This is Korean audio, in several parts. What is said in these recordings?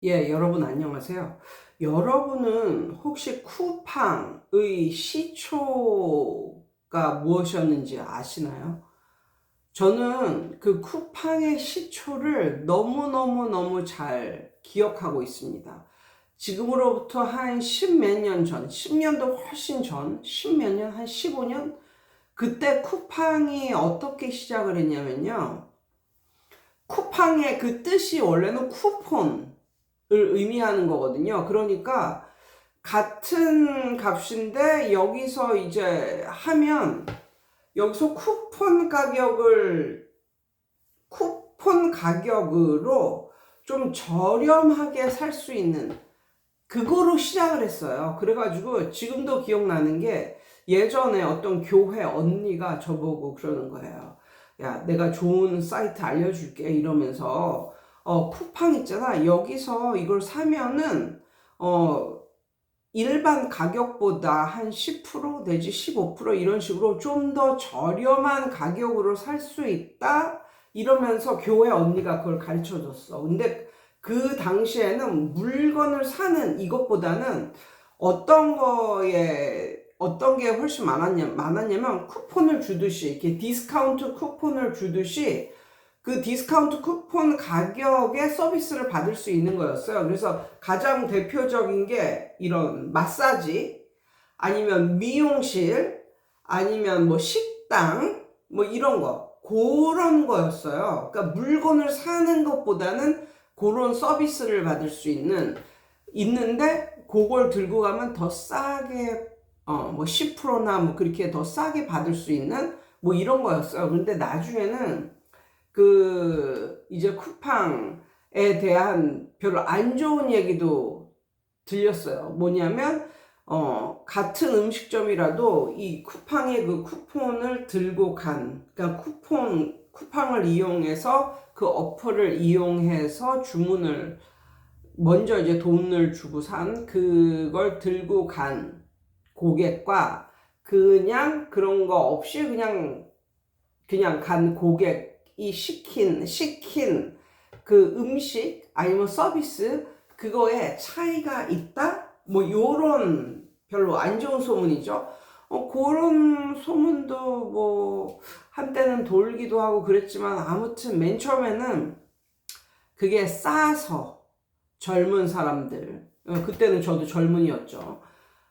여러분 안녕하세요. 여러분은 혹시 쿠팡의 시초가 무엇이었는지 아시나요? 저는 그 쿠팡의 시초를 너무너무너무 잘 기억하고 있습니다. 지금으로부터 한 십몇 년 전, 10년도 훨씬 전, 십몇 년, 한 15년? 그때 쿠팡이 어떻게 시작을 했냐면요. 쿠팡의 그 뜻이 원래는 쿠폰을 의미하는 거거든요. 그러니까 같은 값인데 여기서 이제 하면 여기서 쿠폰 가격으로 좀 저렴하게 살 수 있는 그거로 시작을 했어요. 그래가지고 지금도 기억나는 게 예전에 어떤 교회 언니가 저보고 그러는 거예요. 야, 내가 좋은 사이트 알려줄게 이러면서 쿠팡 있잖아. 여기서 이걸 사면은 어 일반 가격보다 한 10% 내지 15% 이런 식으로 좀 더 저렴한 가격으로 살 수 있다 이러면서 교회 언니가 그걸 가르쳐 줬어. 근데 그 당시에는 물건을 사는 이것보다는 어떤 게 훨씬 많았냐면 쿠폰을 주듯이 이렇게 디스카운트 쿠폰을 주듯이 그 디스카운트 쿠폰 가격에 서비스를 받을 수 있는 거였어요. 그래서 가장 대표적인 게 이런 마사지, 아니면 미용실, 아니면 뭐 식당, 뭐 이런 거. 그런 거였어요. 그러니까 물건을 사는 것보다는 그런 서비스를 받을 수 있는데, 그걸 들고 가면 더 싸게, 뭐 10%나 뭐 그렇게 더 싸게 받을 수 있는 뭐 이런 거였어요. 근데 나중에는 이제 쿠팡에 대한 별로 안 좋은 얘기도 들렸어요. 뭐냐면, 같은 음식점이라도 이 쿠팡의 그 쿠폰을 들고 그러니까 쿠팡을 이용해서 그 어플을 이용해서 먼저 이제 돈을 주고 그걸 들고 간 고객과 그냥 그런 거 없이 그냥 간 고객이 시킨 그 음식 아니면 서비스 그거에 차이가 있다? 뭐 요런 별로 안 좋은 소문이죠. 그런 소문도 뭐 한때는 돌기도 하고 그랬지만 아무튼 맨 처음에는 그게 싸서 젊은 사람들, 그때는 저도 젊은이였죠.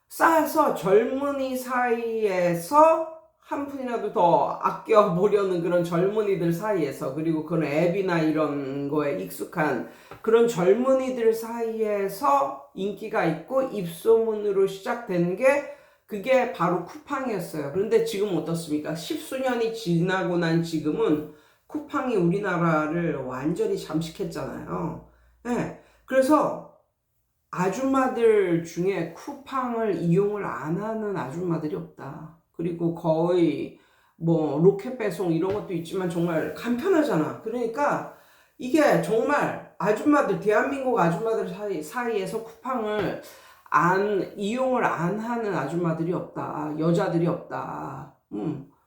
싸서 젊은이 사이에서 한 푼이라도 더 아껴보려는 그런 젊은이들 사이에서, 그리고 그런 앱이나 이런 거에 익숙한 그런 젊은이들 사이에서 인기가 있고 입소문으로 시작된 게 그게 바로 쿠팡이었어요. 그런데 지금 어떻습니까? 십수년이 지나고 난 지금은 쿠팡이 우리나라를 완전히 잠식했잖아요. 네. 그래서 아줌마들 중에 쿠팡을 이용을 안 하는 아줌마들이 없다. 그리고 거의 뭐 로켓 배송 이런 것도 있지만 정말 간편하잖아. 그러니까 이게 정말 대한민국 아줌마들 사이에서 쿠팡을 이용을 안 하는 아줌마들이 없다. 여자들이 없다.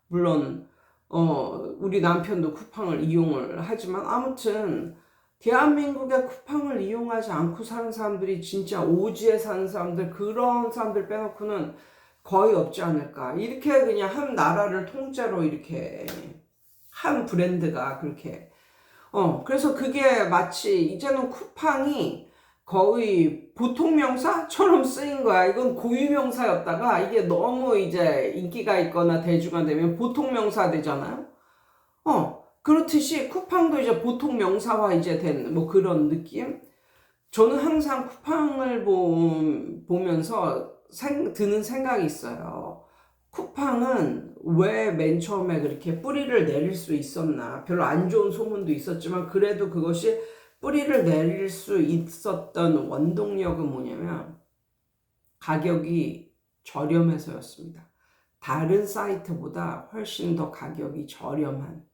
물론, 우리 남편도 쿠팡을 이용을 하지만 아무튼 대한민국의 쿠팡을 이용하지 않고 사는 사람들이 진짜 오지에 사는 사람들, 그런 사람들 빼놓고는 거의 없지 않을까. 이렇게 그냥 한 나라를 통째로 이렇게 한 브랜드가 그렇게. 그래서 그게 마치 이제는 쿠팡이 거의 보통명사처럼 쓰인 거야. 이건 고유명사였다가 이게 너무 이제 인기가 있거나 대중화되면 보통명사 되잖아요. 그렇듯이 쿠팡도 이제 보통 명사화 이제 된 뭐 그런 느낌? 저는 항상 쿠팡을 보면서 드는 생각이 있어요. 쿠팡은 왜 맨 처음에 그렇게 뿌리를 내릴 수 있었나? 별로 안 좋은 소문도 있었지만 그래도 그것이 뿌리를 내릴 수 있었던 원동력은 뭐냐면 가격이 저렴해서였습니다. 다른 사이트보다 훨씬 더 가격이 저렴한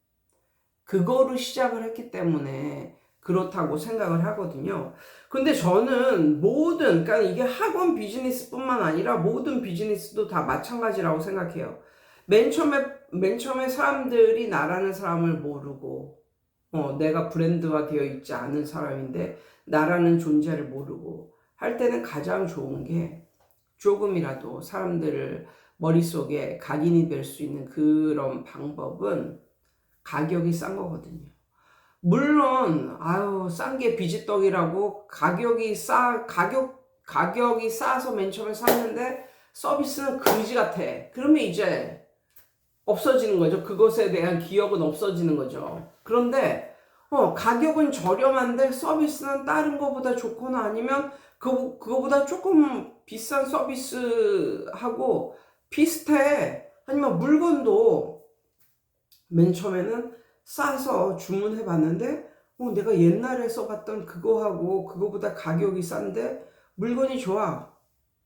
그거로 시작을 했기 때문에 그렇다고 생각을 하거든요. 근데 저는 그러니까 이게 학원 비즈니스뿐만 아니라 모든 비즈니스도 다 마찬가지라고 생각해요. 맨 처음에 사람들이 나라는 사람을 모르고, 내가 브랜드화 되어 있지 않은 사람인데, 나라는 존재를 모르고 할 때는 가장 좋은 게 조금이라도 사람들을 머릿속에 각인이 될 수 있는 그런 방법은 가격이 싼 거거든요. 물론 싼 게 비지떡이라고 가격이 싸서 맨 처음에 샀는데 서비스는 그지 같아. 그러면 이제 없어지는 거죠. 그것에 대한 기억은 없어지는 거죠. 그런데 가격은 저렴한데 서비스는 다른 거보다 좋거나 아니면 그거보다 조금 비싼 서비스하고 비슷해. 아니면 물건도 맨 처음에는 싸서 주문해 봤는데 내가 옛날에 써봤던 그거하고 그거보다 가격이 싼데 물건이 좋아.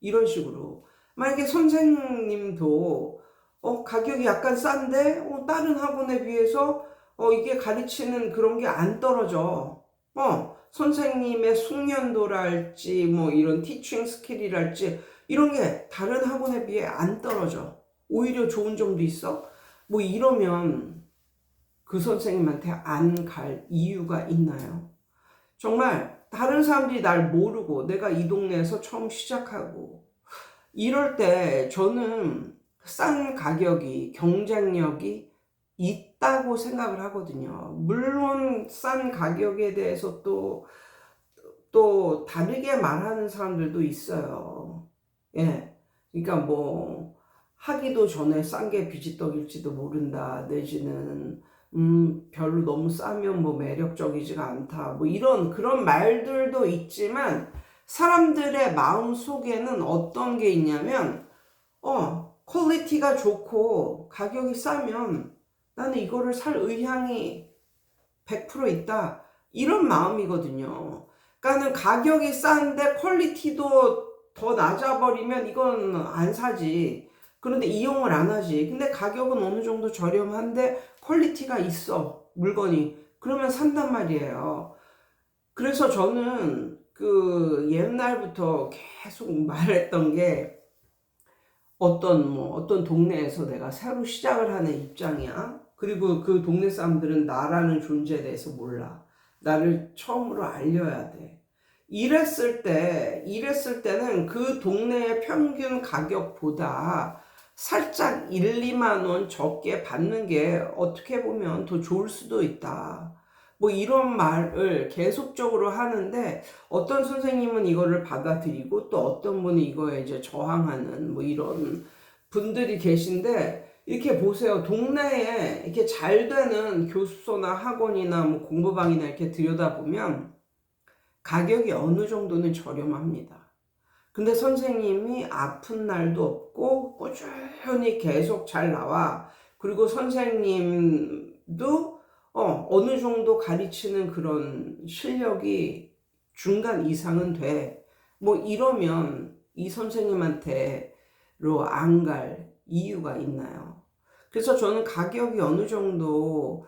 이런 식으로. 만약에 선생님도 가격이 약간 싼데 다른 학원에 비해서 이게 가르치는 그런 게 안 떨어져. 선생님의 숙련도랄지 뭐 이런 티칭 스킬이랄지 이런 게 다른 학원에 비해 안 떨어져. 오히려 좋은 점도 있어. 뭐 이러면 그 선생님한테 안 갈 이유가 있나요? 정말 다른 사람들이 날 모르고 내가 이 동네에서 처음 시작하고 이럴 때 저는 싼 가격이 경쟁력이 있다고 생각을 하거든요. 물론 싼 가격에 대해서 또 다르게 말하는 사람들도 있어요. 예. 그러니까 뭐 하기도 전에 싼 게 비지떡일지도 모른다 내지는 별로 너무 싸면 뭐 매력적이지가 않다 뭐 이런 그런 말들도 있지만 사람들의 마음 속에는 어떤 게 있냐면 퀄리티가 좋고 가격이 싸면 나는 이거를 살 의향이 100% 있다 이런 마음이거든요. 그러니까는 가격이 싼데 퀄리티도 더 낮아버리면 이건 안 사지. 그런데 이용을 안 하지. 근데 가격은 어느 정도 저렴한데 퀄리티가 있어 물건이. 그러면 산단 말이에요. 그래서 저는 그 옛날부터 계속 말했던 게 어떤 동네에서 내가 새로 시작을 하는 입장이야. 그리고 그 동네 사람들은 나라는 존재에 대해서 몰라. 나를 처음으로 알려야 돼. 이랬을 때는 그 동네의 평균 가격보다 살짝 1, 2만 원 적게 받는 게 어떻게 보면 더 좋을 수도 있다. 뭐 이런 말을 계속적으로 하는데 어떤 선생님은 이거를 받아들이고 또 어떤 분이 이거에 이제 저항하는 뭐 이런 분들이 계신데 이렇게 보세요. 동네에 이렇게 잘 되는 교습소나 학원이나 뭐 공부방이나 이렇게 들여다보면 가격이 어느 정도는 저렴합니다. 근데 선생님이 아픈 날도 없고 꾸준히 계속 잘 나와. 그리고 선생님도 어느 정도 가르치는 그런 실력이 중간 이상은 돼. 뭐 이러면 이 선생님한테로 안 갈 이유가 있나요? 그래서 저는 가격이 어느 정도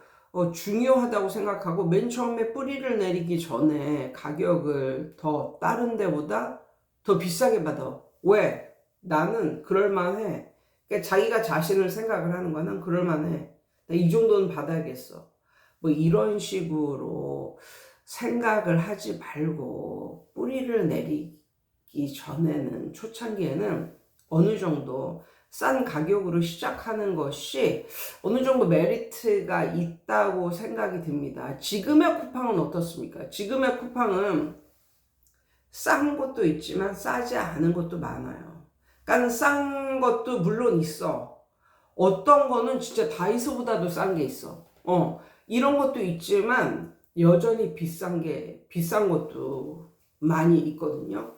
중요하다고 생각하고 맨 처음에 뿌리를 내리기 전에 가격을 더 다른 데보다 더 비싸게 받아. 왜? 나는 그럴만해. 그러니까 자기가 자신을 생각을 하는 거는 그럴만해. 나 이 정도는 받아야겠어. 뭐 이런 식으로 생각을 하지 말고 뿌리를 내리기 전에는 초창기에는 어느 정도 싼 가격으로 시작하는 것이 어느 정도 메리트가 있다고 생각이 듭니다. 지금의 쿠팡은 어떻습니까? 지금의 쿠팡은 싼 것도 있지만 싸지 않은 것도 많아요. 그러니까 싼 것도 물론 있어. 어떤 거는 진짜 다이소보다도 싼 게 있어. 이런 것도 있지만 여전히 비싼 것도 많이 있거든요.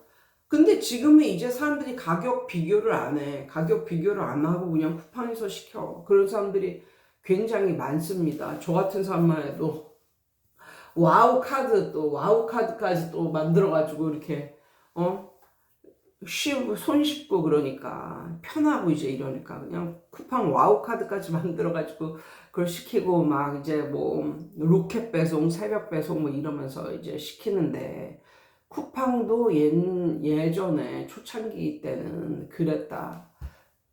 근데 지금은 이제 사람들이 가격 비교를 안 해. 가격 비교를 안 하고 그냥 쿠팡에서 시켜. 그런 사람들이 굉장히 많습니다. 저 같은 사람만 해도 와우 카드까지 또 만들어가지고 이렇게 손쉽고 그러니까 편하고 이제 이러니까 그냥 쿠팡 와우 카드까지 만들어가지고 그걸 시키고 막 이제 뭐 로켓 배송, 새벽 배송 뭐 이러면서 이제 시키는데 쿠팡도 예전에 초창기 때는 그랬다.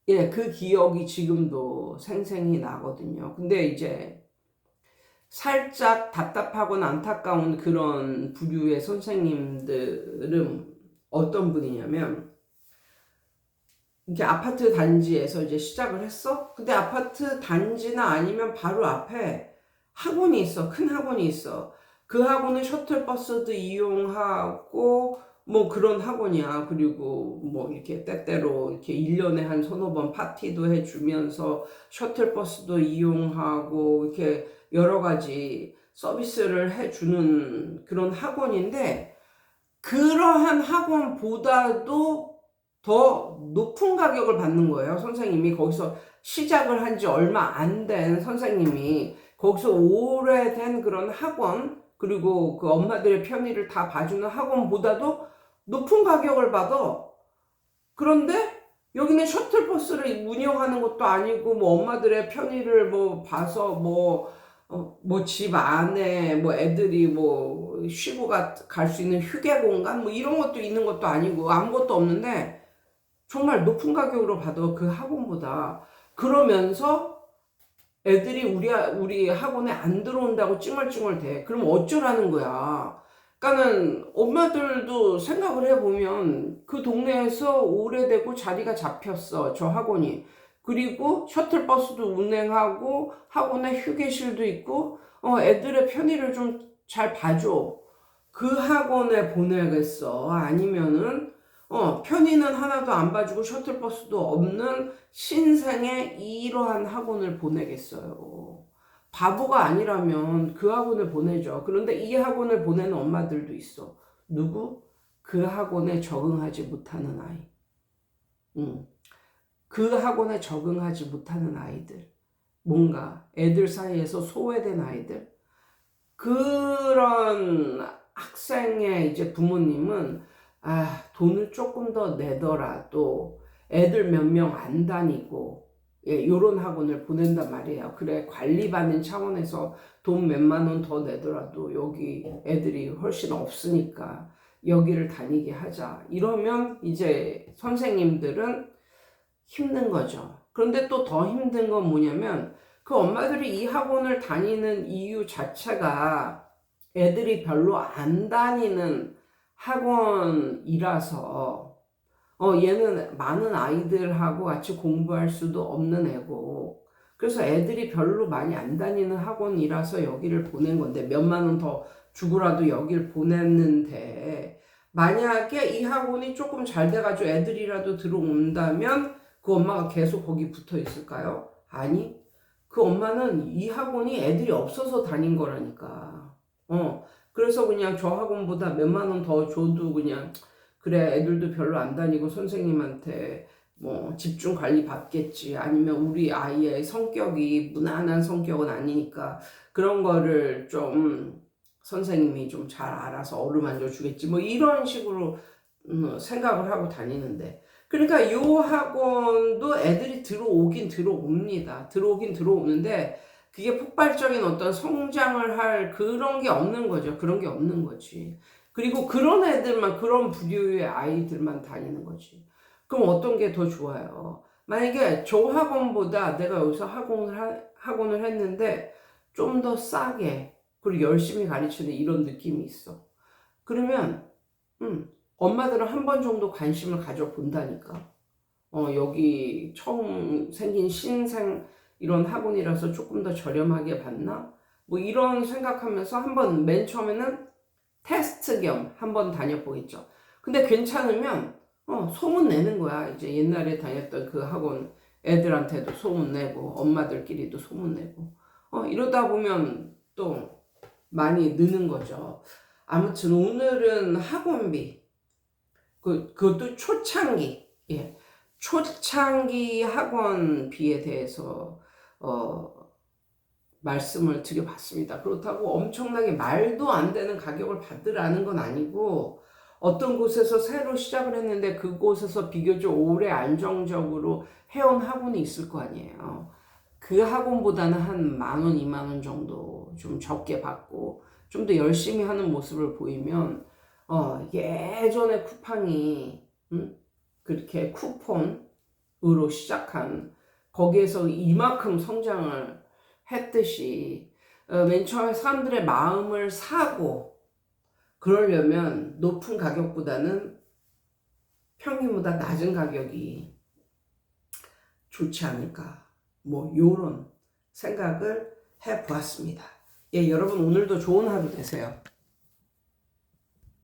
예, 그 기억이 지금도 생생히 나거든요. 근데 이제 살짝 답답하거나 안타까운 그런 부류의 선생님들은 어떤 분이냐면, 이렇게 아파트 단지에서 이제 시작을 했어? 근데 아파트 단지나 아니면 바로 앞에 학원이 있어. 큰 학원이 있어. 그 학원은 셔틀버스도 이용하고, 뭐 그런 학원이야. 그리고 뭐 이렇게 때때로 이렇게 1년에 한 서너 번 파티도 해주면서 셔틀버스도 이용하고, 이렇게 여러 가지 서비스를 해주는 그런 학원인데, 그러한 학원보다도 더 높은 가격을 받는 거예요. 선생님이 거기서 시작을 한 지 얼마 안 된 선생님이 거기서 오래된 그런 학원, 그리고 그 엄마들의 편의를 다 봐주는 학원보다도 높은 가격을 받아. 그런데 여기는 셔틀버스를 운영하는 것도 아니고, 뭐 엄마들의 편의를 뭐 봐서 뭐 집 안에 뭐 애들이 뭐 쉬고 갈 수 있는 휴게 공간 뭐 이런 것도 있는 것도 아니고 아무것도 없는데 정말 높은 가격으로 받아, 그 학원보다. 그러면서 애들이 우리 학원에 안 들어온다고 찡얼찡얼대. 그럼 어쩌라는 거야. 그러니까는 엄마들도 생각을 해보면 그 동네에서 오래되고 자리가 잡혔어, 저 학원이. 그리고 셔틀버스도 운행하고 학원에 휴게실도 있고, 애들의 편의를 좀 잘 봐줘. 그 학원에 보내겠어? 아니면은 편의는 하나도 안 봐주고 셔틀버스도 없는 신생의 이러한 학원을 보내겠어요? 바보가 아니라면 그 학원을 보내죠. 그런데 이 학원을 보내는 엄마들도 있어. 누구? 그 학원에 적응하지 못하는 아이. 그 학원에 적응하지 못하는 아이들. 뭔가 애들 사이에서 소외된 아이들. 그런 학생의 이제 부모님은 돈을 조금 더 내더라도 애들 몇 명 안 다니고 요런 학원을 보낸단 말이에요. 그래, 관리받는 차원에서 돈 몇만 원 더 내더라도 여기 애들이 훨씬 없으니까 여기를 다니게 하자. 이러면 이제 선생님들은 힘든 거죠. 그런데 또 더 힘든 건 뭐냐면, 그 엄마들이 이 학원을 다니는 이유 자체가 애들이 별로 안 다니는 학원이라서, 얘는 많은 아이들하고 같이 공부할 수도 없는 애고, 그래서 애들이 별로 많이 안 다니는 학원이라서 여기를 보낸 건데, 몇만 원 더 주고라도 여기를 보냈는데, 만약에 이 학원이 조금 잘 돼가지고 애들이라도 들어온다면 그 엄마가 계속 거기 붙어 있을까요? 아니, 그 엄마는 이 학원이 애들이 없어서 다닌 거라니까. 그래서 그냥 저 학원보다 몇만 원 더 줘도 그냥, 그래, 애들도 별로 안 다니고 선생님한테 뭐 집중 관리 받겠지. 아니면 우리 아이의 성격이 무난한 성격은 아니니까 그런 거를 좀 선생님이 좀 잘 알아서 어루만져 주겠지. 뭐 이런 식으로 생각을 하고 다니는데, 그러니까 요 학원도 애들이 들어옵니다. 들어오긴 들어오는데 그게 폭발적인 어떤 성장을 할 그런 게 없는 거죠. 그런 게 없는 거지. 그리고 그런 애들만, 그런 부류의 아이들만 다니는 거지. 그럼 어떤 게 더 좋아요? 만약에 저 학원보다 내가 여기서 학원을 했는데 좀 더 싸게, 그리고 열심히 가르치는 이런 느낌이 있어. 그러면 엄마들은 한 번 정도 관심을 가져본다니까. 여기 처음 생긴 신생 이런 학원이라서 조금 더 저렴하게 받나? 뭐 이런 생각하면서 한번 맨 처음에는 테스트 겸 한번 다녀보겠죠. 근데 괜찮으면 소문 내는 거야. 이제 옛날에 다녔던 그 학원 애들한테도 소문 내고 엄마들끼리도 소문 내고 이러다 보면 또 많이 느는 거죠. 아무튼 오늘은 학원비, 그것도 초창기, 예, 초창기 학원비에 대해서 말씀을 드려봤습니다. 그렇다고 엄청나게 말도 안 되는 가격을 받으라는 건 아니고, 어떤 곳에서 새로 시작을 했는데 그곳에서 비교적 오래 안정적으로 해온 학원이 있을 거 아니에요. 그 학원보다는 한 10,000원, 20,000원 정도 좀 적게 받고 좀 더 열심히 하는 모습을 보이면, 예전에 쿠팡이 그렇게 쿠폰으로 시작한 거기에서 이만큼 성장을 했듯이 맨 처음에 사람들의 마음을 사고 그러려면 높은 가격보다는 평균보다 낮은 가격이 좋지 않을까. 뭐 요런 생각을 해보았습니다. 예, 여러분 오늘도 좋은 하루 되세요.